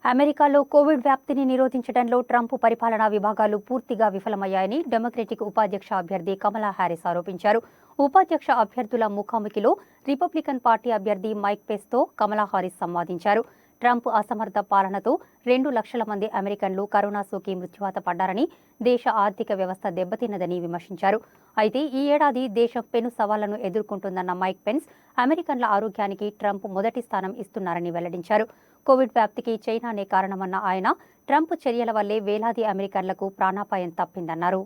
అమెరికాలో కోవిడ్ వ్యాప్తిని నిరోధించడంలో ట్రంప్ పరిపాలనా విభాగాలు పూర్తిగా విఫలమయ్యాయని డెమోక్రటిక్ ఉపాధ్యక్ష అభ్యర్థి కమలా హ్యారిస్ ఆరోపించారు. ఉపాధ్యక్ష అభ్యర్థుల ముఖాముఖిలో రిపబ్లికన్ పార్టీ అభ్యర్థి మైక్ పెన్స్తో కమలా హారిస్ సంవాదించారు. ట్రంప్ అసమర్థ పాలనతో 2 లక్షల మంది అమెరికన్లు కరోనా సోకి మృత్యువాత పడ్డారని, దేశ ఆర్థిక వ్యవస్థ దెబ్బతిన్నదని విమర్శించారు. అయితే ఈ ఏడాది దేశం పెను సవాళ్లను ఎదుర్కొంటుందన్న మైక్ పెన్స్ అమెరికన్ల ఆరోగ్యానికి ట్రంప్ మొదటి స్థానం ఇస్తున్నారని వెల్లడించారు. కోవిడ్ వ్యాప్తికి చైనానే కారణమన్న ఆయన, ట్రంప్ చర్యల వల్లే వేలాది అమెరికన్లకు ప్రాణాపాయం తప్పిందన్నారు.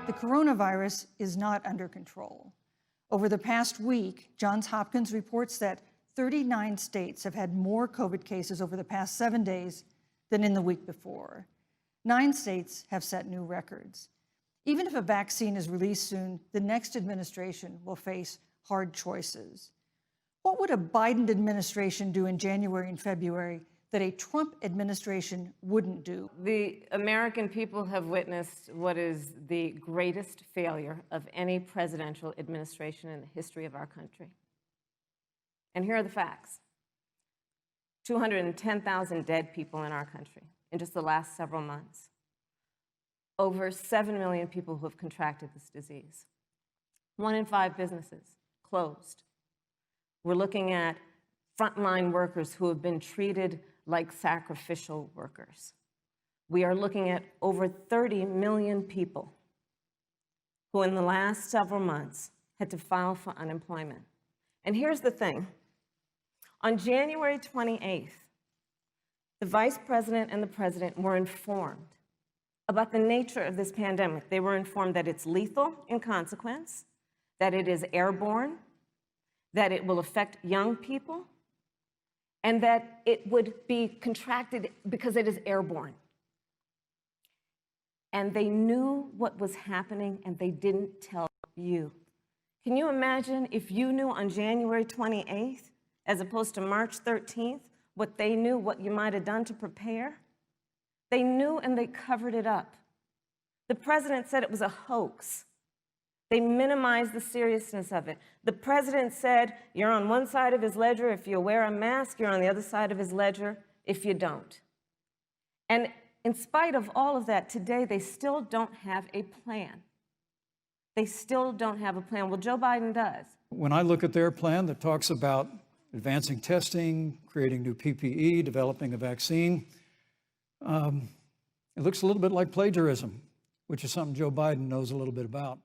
The coronavirus is not under control. Over the past week, Johns Hopkins reports that 39 states have had more COVID cases over the past 7 days than in the week before. 9 states have set new records. Even if a vaccine is released soon, the next administration will face hard choices. What would a Biden administration do in January and February that a Trump administration wouldn't do? The American people have witnessed what is the greatest failure of any presidential administration in the history of our country. And here are the facts. 210,000 dead people in our country in just the last several months. Over 7 million people who have contracted this disease. 1 in 5 businesses closed. We're looking at frontline workers who have been treated like sacrificial workers. We are looking at over 30 million people who in the last several months had to file for unemployment. And here's the thing. On January 28th, the Vice President and the President were informed about the nature of this pandemic. They were informed that it's lethal in consequence, that it is airborne, that it will affect young people, and that it would be contracted because it is airborne. And they knew what was happening and they didn't tell you. Can you imagine if you knew on January 28th, as opposed to March 13th, what they knew, what you might have done to prepare? They knew and they covered it up. The president said it was a hoax. They minimized the seriousness of it. The president said, you're on one side of his ledger if you wear a mask, you're on the other side of his ledger if you don't. And in spite of all of that, today they still don't have a plan. They still don't have a plan. Well, Joe Biden does. When I look at their plan that talks about advancing testing, creating new PPE, developing a vaccine, it looks a little bit like plagiarism, which is something Joe Biden knows a little bit about.